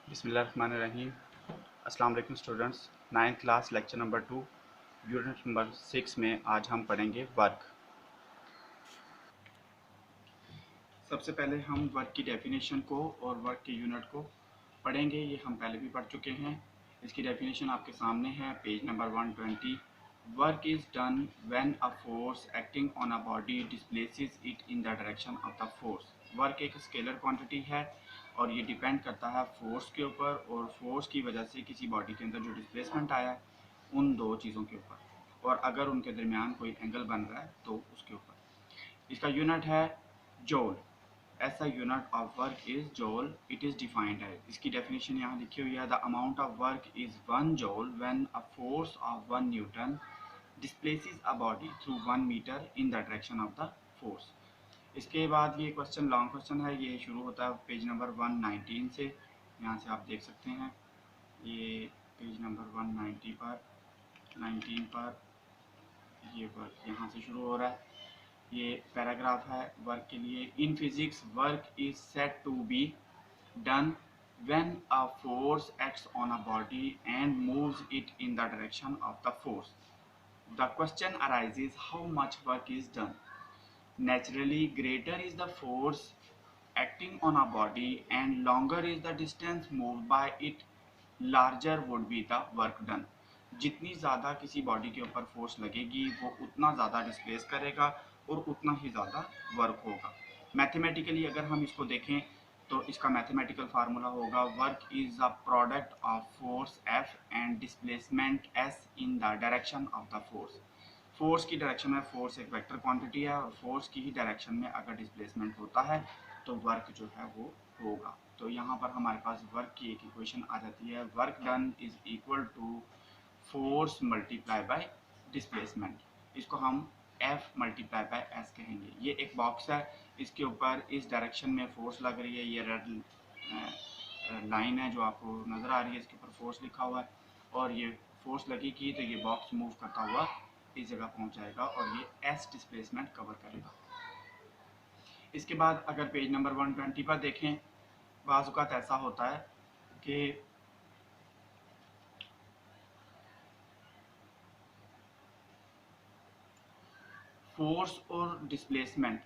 बिस्मिल्लाहिर्रहमानिर्रहीम। अस्सलाम वालेकुम students. 9th class lecture number 2 unit number 6 में आज हम पढ़ेंगे वर्क। सबसे पहले हम वर्क की डेफिनेशन को और वर्क के यूनिट को पढ़ेंगे। ये हम पहले भी पढ़ चुके हैं। इसकी डेफिनेशन आपके सामने है, page number 120। Work is done when a force acting on a body displaces it in the direction of the force. Work एक स्केलर क्वांटिटी है और ये डिपेंड करता है फोर्स के ऊपर, और फोर्स की वजह से किसी बॉडी के अंदर जो डिस्प्लेसमेंट आया है उन दो चीज़ों के ऊपर, और अगर उनके दरमियान कोई एंगल बन रहा है तो उसके ऊपर। इसका यूनिट है जूल। ऐसा unit of work is joule. It is defined है। इसकी डेफिनेशन यहाँ लिखी हुई है। The amount of work is 1 joule when a force of 1 newton displaces a body through 1 metre in the direction of the force. इसके बाद ये question long question है। ये शुरू होता है पेज नंबर 119 से। यहाँ से आप देख सकते हैं, ये पेज नंबर 190 पर 19 पर ये वर्क यहाँ से शुरू हो रहा है। ये पैराग्राफ है वर्क के लिए। In physics work is said to be done when a force acts on a body and moves it in the direction of the force. The question arises, how much work is done? Naturally, greater is the force acting on a body and longer is the distance moved by it, larger would be the work done. जितनी ज़्यादा किसी body के ऊपर force लगेगी वो उतना ज़्यादा displace करेगा और उतना ही ज़्यादा वर्क होगा। मैथमेटिकली अगर हम इसको देखें तो इसका मैथमेटिकल फार्मूला होगा, work is a product of force F and displacement S in the direction of the force. Force की डायरेक्शन में, फोर्स एक वेक्टर क्वांटिटी है और फोर्स की ही डायरेक्शन में अगर डिस्प्लेसमेंट होता है तो वर्क जो है वो होगा। तो यहाँ पर हमारे पास वर्क की एक इक्वेशन आ जाती है, work done is equal to force multiply by displacement. इसको हम एफ मल्टीप्लाई बाय एस कहेंगे। ये एक बॉक्स है, इसके ऊपर इस डायरेक्शन में फोर्स लग रही है। ये रेड लाइन है जो आपको नज़र आ रही है, इसके ऊपर फोर्स लिखा हुआ है, और ये फोर्स लगेगी तो ये बॉक्स मूव करता हुआ इस जगह पहुंच जाएगा और ये एस डिस्प्लेसमेंट कवर करेगा। इसके बाद अगर पेज नंबर 120 पर देखें, बाज़ औक़ात ऐसा होता है कि फोर्स और डिस्प्लेसमेंट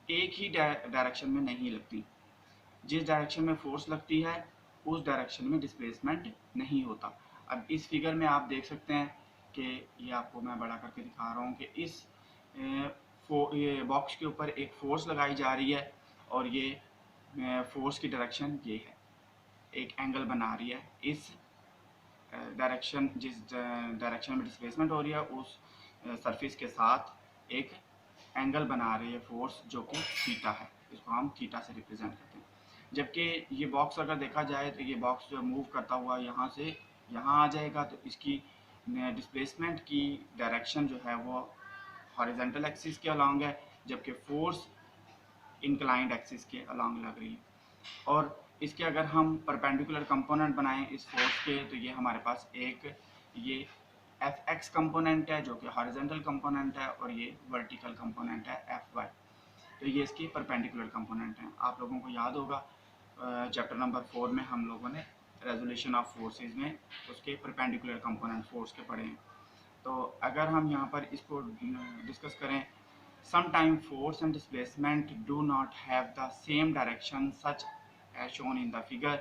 एक ही डायरेक्शन में नहीं लगती। जिस डायरेक्शन में फोर्स लगती है उस डायरेक्शन में डिस्प्लेसमेंट नहीं होता। अब इस फिगर में आप देख सकते हैं कि ये आपको मैं बड़ा करके दिखा रहा हूँ कि इस ये बॉक्स के ऊपर एक फोर्स लगाई जा रही है और ये फोर्स की डायरेक्शन ये है, एक एंगल बना रही है। इस डायरेक्शन, जिस डायरेक्शन में डिस्प्लेसमेंट हो रही है उस सरफेस के साथ एक एंगल बना रही है फोर्स, जो कि थीटा है। इसको हम थीटा से रिप्रेजेंट करते हैं। जबकि ये बॉक्स अगर देखा जाए तो ये बॉक्स जो मूव करता हुआ यहाँ से यहाँ आ जाएगा तो इसकी डिस्प्लेसमेंट की डायरेक्शन जो है वो हॉरिजॉन्टल एक्सिस के अलॉन्ग है, जबकि फोर्स इंक्लाइंड एक्सिस के अलॉन्ग लग रही है। और इसके अगर हम परपेंडिकुलर कंपोनेंट बनाएं इस फोर्स के, तो ये हमारे पास एक ये एफ एक्स कंपोनेंट है जो कि हॉरिजॉन्टल कंपोनेंट है, और ये वर्टिकल कंपोनेंट है एफ वाई। तो ये इसकी परपेंडिकुलर कंपोनेंट हैं। आप लोगों को याद होगा चैप्टर नंबर 4 में हम लोगों ने रेजोल्यूशन ऑफ फोर्सेस में उसके परपेंडिकुलर कंपोनेंट फोर्स के पढ़े हैं। तो अगर हम यहाँ पर इसको डिस्कस करें, sometime force and displacement do not have the same direction such as shown in the figure.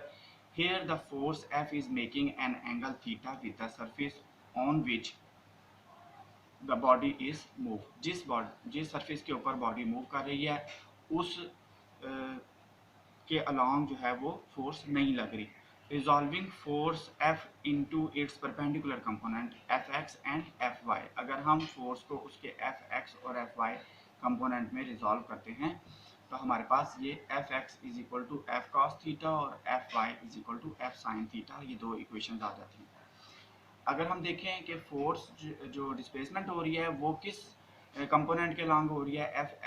Here the force F is making an angle theta with the surface on which the body is move। जिस surface के ऊपर body move कर रही है उस के along जो है वो फोर्स नहीं लग रही। Resolving force F into its perpendicular component F X and F Y. अगर हम फोर्स को उसके एफ एक्स और एफ वाई कंपोनेंट में रिजॉल्व करते हैं तो हमारे पास ये F X is equal to F cos theta और F Y is equal to F sine theta, ये दो इक्वेशन आ जाती हैं। अगर हम देखें कि फोर्स जो डिस्प्लेसमेंट हो रही है वो किस कंपोनेंट के अलॉन्ग हो रही है, एफ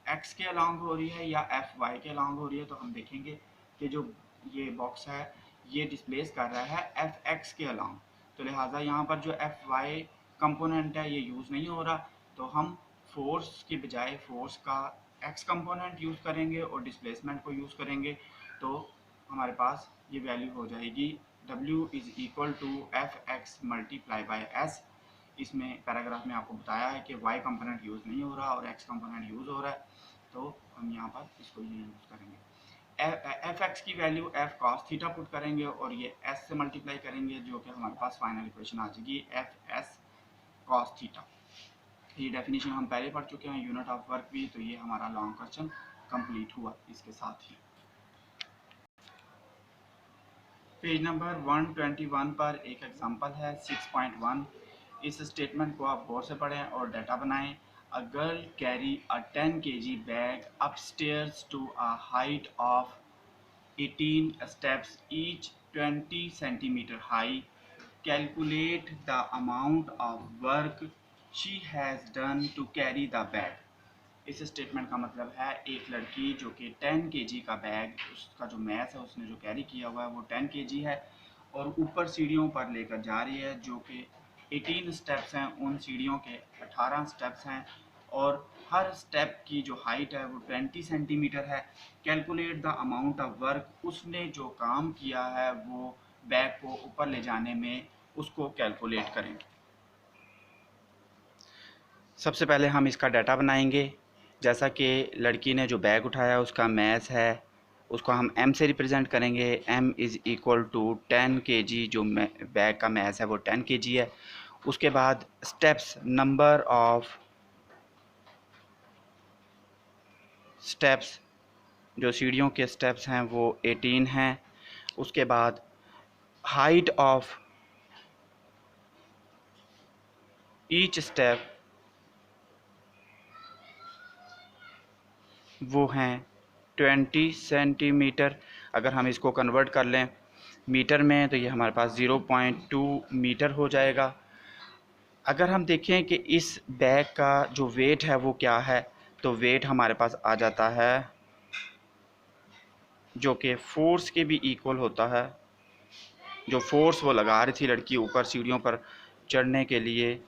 एक्स के अलॉन्ग हो रही है या एफ वाई के अलॉन्ग हो रही है, तो हम देखेंगे कि जो ये बॉक्स है ये डिस्प्लेस कर रहा है एफ एक्स के अलॉन्ग। तो लिहाजा यहाँ पर जो एफ वाई कंपोनेंट है ये यूज़ नहीं हो रहा, तो हम फोर्स की बजाय फोर्स का एक्स कंपोनेंट यूज़ करेंगे और डिस्प्लेसमेंट को यूज़ करेंगे। तो हमारे पास ये वैल्यू हो जाएगी W is equal to FX multiply by S। इसमें पैराग्राफ में आपको बताया है कि Y कंपोनेंट यूज़ नहीं हो रहा और X कंपोनेंट यूज़ हो रहा है, तो हम यहाँ पर इसको ये यूज़ करेंगे। एफ एक्स की value F cos theta put करेंगे और ये एस से मल्टीप्लाई करेंगे, जो कि हमारे पास फाइनल इक्वेशन आ जाएगी एफ एस कॉस थीटा। ये डेफिनेशन हम पहले पढ़ चुके हैं, यूनिट ऑफ वर्क भी। तो ये हमारा लॉन्ग क्वेश्चन कंप्लीट हुआ इसके साथ ही। पेज नंबर 121 पर एक एग्जांपल है 6.1। इस स्टेटमेंट को आप गौर से पढ़ें और डाटा बनाएं। A girl carry a 10 kg bag upstairs to a height of 18 steps each 20 centimeter high. Calculate the amount of work she has done to carry the bag. इस स्टेटमेंट का मतलब है एक लड़की जो कि 10 kg का बैग, उसका जो मैथ है उसने जो कैरी किया हुआ है वो 10 kg है और ऊपर सीढ़ियों पर लेकर जा रही है, जो कि 18 स्टेप्स हैं, उन सीढ़ियों के 18 स्टेप्स हैं और हर स्टेप की जो हाइट है वो 20 सेंटीमीटर है। Calculate the amount of work, उसने जो काम किया है वो बैग को ऊपर ले जाने में, उसको कैलकुलेट करें। सबसे पहले हम इसका डाटा बनाएंगे। जैसा कि लड़की ने जो बैग उठाया उसका मैथ है, उसको हम m से रिप्रेजेंट करेंगे। m is equal to 10 kg, जो बैग का मैथ है वो 10 kg है। उसके बाद स्टेप्स, नंबर ऑफ स्टेप्स, जो सीढ़ियों के स्टेप्स हैं वो 18 हैं। उसके बाद हाइट ऑफ ईच स्टेप वो हैं 20 सेंटीमीटर। अगर हम इसको कन्वर्ट कर लें मीटर में तो ये हमारे पास 0.2 मीटर हो जाएगा। अगर हम देखें कि इस बैग का जो वेट है वो क्या है, तो वेट हमारे पास आ जाता है जो कि फोर्स के भी इक्वल होता है। जो फोर्स वो लगा रही थी लड़की ऊपर सीढ़ियों पर चढ़ने के लिए,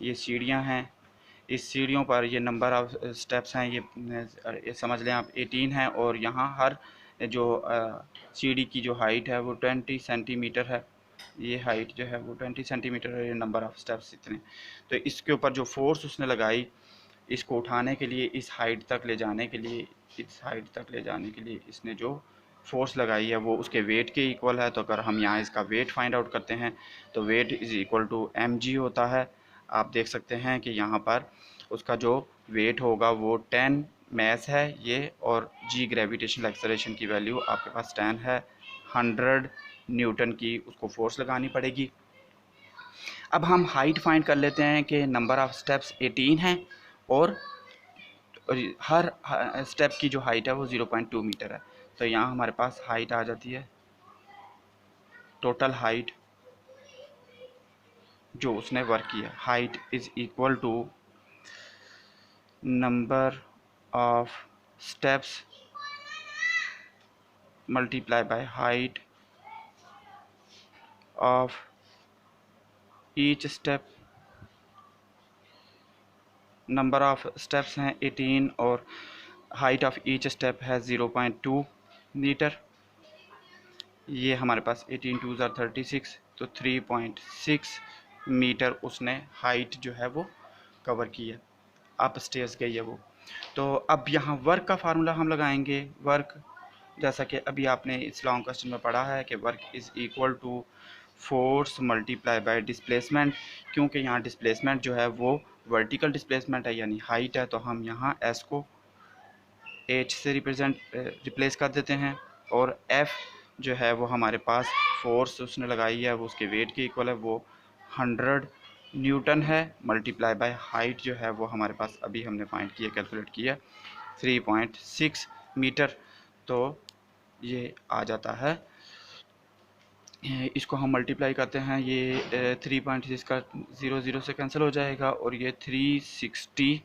ये सीढ़ियां हैं, इस सीढ़ियों पर ये नंबर ऑफ स्टेप्स हैं, ये समझ लें आप 18 हैं और यहाँ हर जो सीढ़ी की जो हाइट है वो 20 सेंटीमीटर है। ये हाइट जो है वो 20 सेंटीमीटर है, ये नंबर ऑफ स्टेप्स इतने। तो इसके ऊपर जो फोर्स उसने लगाई इसको उठाने के लिए, इस हाइट तक ले जाने के लिए, इस हाइट तक ले जाने के लिए इसने जो फोर्स लगाई है वो उसके वेट के इक्वल है। तो अगर हम यहाँ इसका वेट फाइंड आउट करते हैं तो weight is equal to mg होता है। आप देख सकते हैं कि यहाँ पर उसका जो वेट होगा वो 10 मैस है ये, और g ग्रेविटेशनल एक्सेलरेशन की वैल्यू आपके पास 10 है। 100 न्यूटन की उसको फोर्स लगानी पड़ेगी। अब हम हाइट फाइंड कर लेते हैं कि नंबर ऑफ स्टेप्स 18 हैं और हर स्टेप की जो हाइट है वो 0.2 मीटर है। तो यहाँ हमारे पास हाइट आ जाती है, टोटल हाइट जो उसने वर्क किया, height is equal to number of steps multiply by height of each step. Number of steps हैं 18 और हाइट ऑफ ईच स्टेप है 0.2 मीटर। ये हमारे पास 18 2 36, तो 3.6 मीटर उसने हाइट जो है वो कवर की है, अप स्टेयर्स गई है वो। तो अब यहाँ वर्क का फार्मूला हम लगाएंगे। वर्क जैसा कि अभी आपने इस लॉन्ग क्वेश्चन में पढ़ा है कि work is equal to force multiply by displacement. क्योंकि यहाँ डिस्प्लेसमेंट जो है वो वर्टिकल डिस्प्लेसमेंट है यानी हाइट है, तो हम यहाँ एस को एच से रिप्लेस कर देते हैं और एफ जो है वो हमारे पास फोर्स उसने लगाई है वो उसके वेट के इक्वल है, वो 100 न्यूटन है, मल्टीप्लाई बाय हाइट जो है वो हमारे पास अभी हमने फाइंड किया, कैलकुलेट किया 3.6 मीटर। तो ये आ जाता है, इसको हम मल्टीप्लाई करते हैं, ये 3.6 का 0 से कैंसिल हो जाएगा और ये 360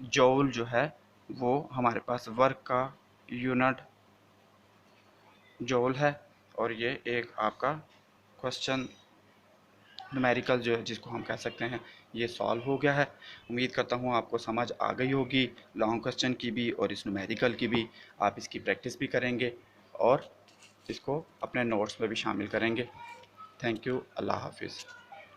जूल जो है वो हमारे पास वर्क का यूनिट जूल है। और ये एक आपका क्वेश्चन न्यूमेरिकल जो है जिसको हम कह सकते हैं ये सॉल्व हो गया है। उम्मीद करता हूँ आपको समझ आ गई होगी लॉन्ग क्वेश्चन की भी और इस न्यूमेरिकल की भी। आप इसकी प्रैक्टिस भी करेंगे और इसको अपने नोट्स में भी शामिल करेंगे। Thank you. अल्लाह हाफिज़।